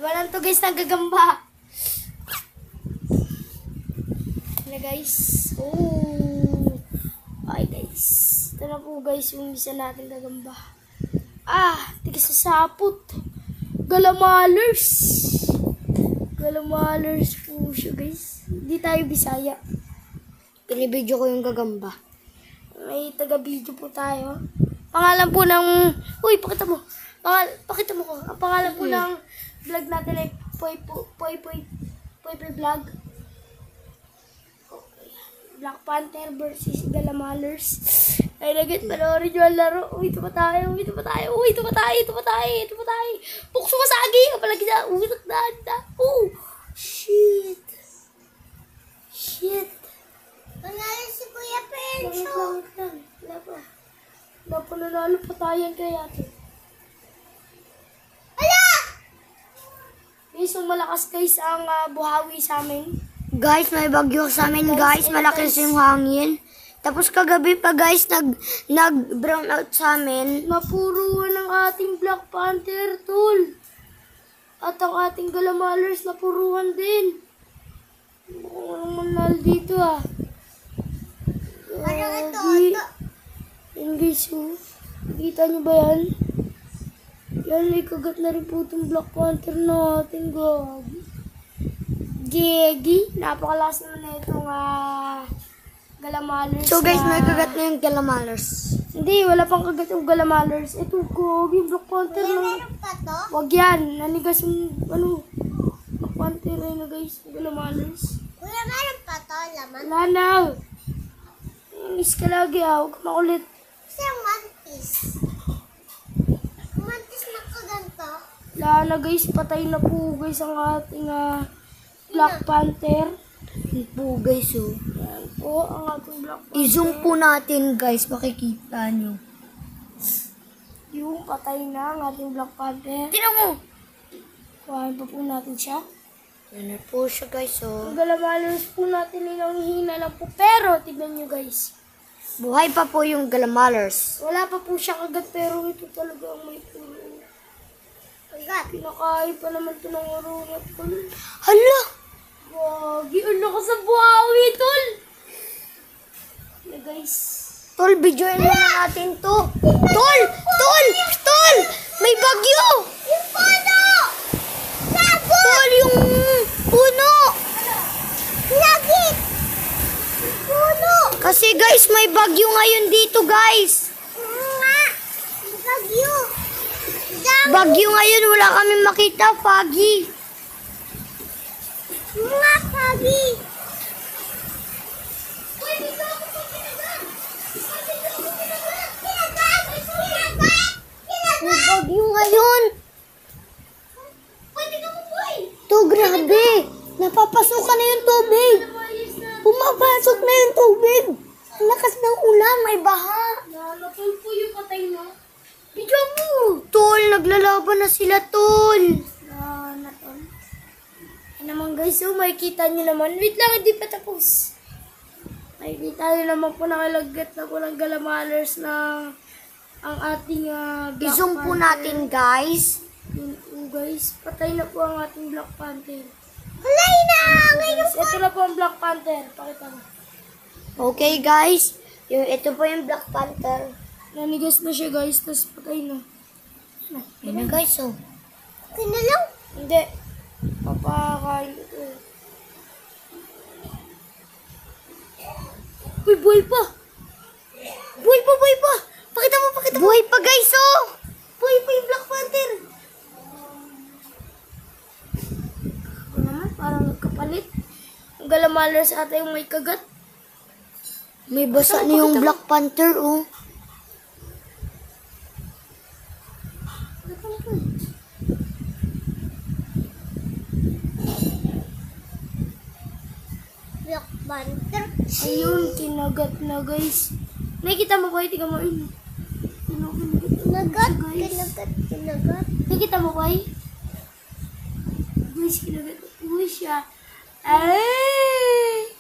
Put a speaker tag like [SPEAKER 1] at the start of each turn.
[SPEAKER 1] Labanan to guys, nagagamba. Na guys. Oh. Okay guys. Ito na po guys yung isa natin gagamba. Tigas sa sapot. Galamalers. Galamalers po siya guys. Hindi tayo Bisaya. Pinibidyo ko yung gagamba. May taga-video po tayo. Pangalan po ng... Uy, pakita mo. Pakita mo ko. Ang pangalan po ng vlog natin ay Poy Vlog. Okay. Black Panther versus Galamalers. Ay, nagit, panoorin nyo ang laro. Uy, ito pa tayo. Pukso masagi. Kapalagi na. Uy, nagdaan. Oh, shit.
[SPEAKER 2] Panalo si Kuya Pencho.
[SPEAKER 1] Wala pa. Nanalo pa tayo kay ate.
[SPEAKER 2] Ala!
[SPEAKER 1] Guys, so malakas guys ang buhawi sa amin.
[SPEAKER 3] Guys, may bagyo sa amin guys. Malakas yung hangin. Tapos kagabi pa guys, nag-brown out sa amin.
[SPEAKER 1] Napuruan ang ating Black Panther, tol. At ang ating Galamalers napuruan din. Anong manal dito
[SPEAKER 2] Parang ito.
[SPEAKER 1] Yan guys, kita nyo ba yan? Yan, may kagat na rin po itong Black Panther natin, gagi. Gigi, napakalakas naman na itong Galamalers.
[SPEAKER 3] So guys, may kagat na yung Galamalers.
[SPEAKER 1] Hindi, wala pang kagat yung Galamalers. Ito, gagi, Black Panther
[SPEAKER 2] Kuya,
[SPEAKER 1] na.
[SPEAKER 2] meron pa to?
[SPEAKER 1] Wag yan, nanigas yung, Black Panther ay na guys, Galamalers.
[SPEAKER 2] Kuya, meron pa to, laman?
[SPEAKER 1] Wala na. Miss ka lagi huwag ka makulit.
[SPEAKER 2] Kasi ang mantis. Mantis na ka ganito.
[SPEAKER 1] Wala na guys, patay na po guys ang ating Black Panther.
[SPEAKER 3] Yun po guys,
[SPEAKER 1] Yan po ang ating Black Panther.
[SPEAKER 3] I-zoom po natin guys, makikita nyo.
[SPEAKER 1] Yung patay na ang ating Black Panther.
[SPEAKER 3] Tingnan mo!
[SPEAKER 1] Kuhain pa po natin siya.
[SPEAKER 3] Yan na po siya guys,
[SPEAKER 1] Ang Galamalers po natin hina lang po. Pero, tignan nyo guys.
[SPEAKER 3] Buhay pa po yung Galamalers.
[SPEAKER 1] Wala pa po siya kagat pero ito talaga ang may puro.
[SPEAKER 2] Kagat.
[SPEAKER 1] Pinakain pa naman ito ng arunat ko.
[SPEAKER 3] Hala!
[SPEAKER 1] Wagi, ano ka sa buhawi, tol? Na guys.
[SPEAKER 3] Tol, videoin muna natin to. Tol! May bagyo!
[SPEAKER 2] Yung puno! Sabot!
[SPEAKER 3] Tol, yung puno!
[SPEAKER 2] Lagit! Puno!
[SPEAKER 3] Kasi guys, may bagyo ngayon dito guys.
[SPEAKER 2] Nga! Bagyo! Dami!
[SPEAKER 3] Bagyo ngayon, wala kami makita, foggy.
[SPEAKER 2] Nga, Pagi!
[SPEAKER 3] May bagyo ngayon.
[SPEAKER 2] Pwede ka mo, boy!
[SPEAKER 3] To, grabe. Napapasok na yung tubig. Pumapasok na yung tubig. Ang lakas ng ulan, may baha.
[SPEAKER 1] Natol po yung patay na.
[SPEAKER 3] Video mo. Tol, naglalaban na sila, tol.
[SPEAKER 1] Natol. Ay naman guys, makikita nyo naman. Wait lang, hindi pa tapos. Makikita nyo naman po nakalagat na po ng Galamalers na ang ating Black
[SPEAKER 3] I-zoom po
[SPEAKER 1] Panther.
[SPEAKER 3] natin, guys.
[SPEAKER 1] Yun po guys, patay na po ang ating Black Panther.
[SPEAKER 2] Kulay na! Ngayon
[SPEAKER 1] Guys, ito na po ang Black Panther. Pakita mo.
[SPEAKER 3] Okay, guys. Ito po yung Black Panther.
[SPEAKER 1] Nanigas na siya guys, tapos patay na.
[SPEAKER 3] Yan na, guys, oh.
[SPEAKER 2] kinalaw.
[SPEAKER 1] Hindi. Papakain ito. Uy, buhay pa! Buhay pa! Pakita mo!
[SPEAKER 3] Buhay pa, guys, oh.
[SPEAKER 1] Buhay pa yung Black Panther! Ito naman, parang nagkapalit. Ang Galamalers ata yung may kagat.
[SPEAKER 3] May basa na yung Black Panther, oh.
[SPEAKER 2] Black Panther.
[SPEAKER 1] Ayun, kinagat na guys. Nakikita mo ba? Tingnan mo yun.
[SPEAKER 2] Kinagat.
[SPEAKER 1] Guys.
[SPEAKER 2] Kinagat.
[SPEAKER 1] Nakikita mo ba? Guys, kinagat po siya. Ay!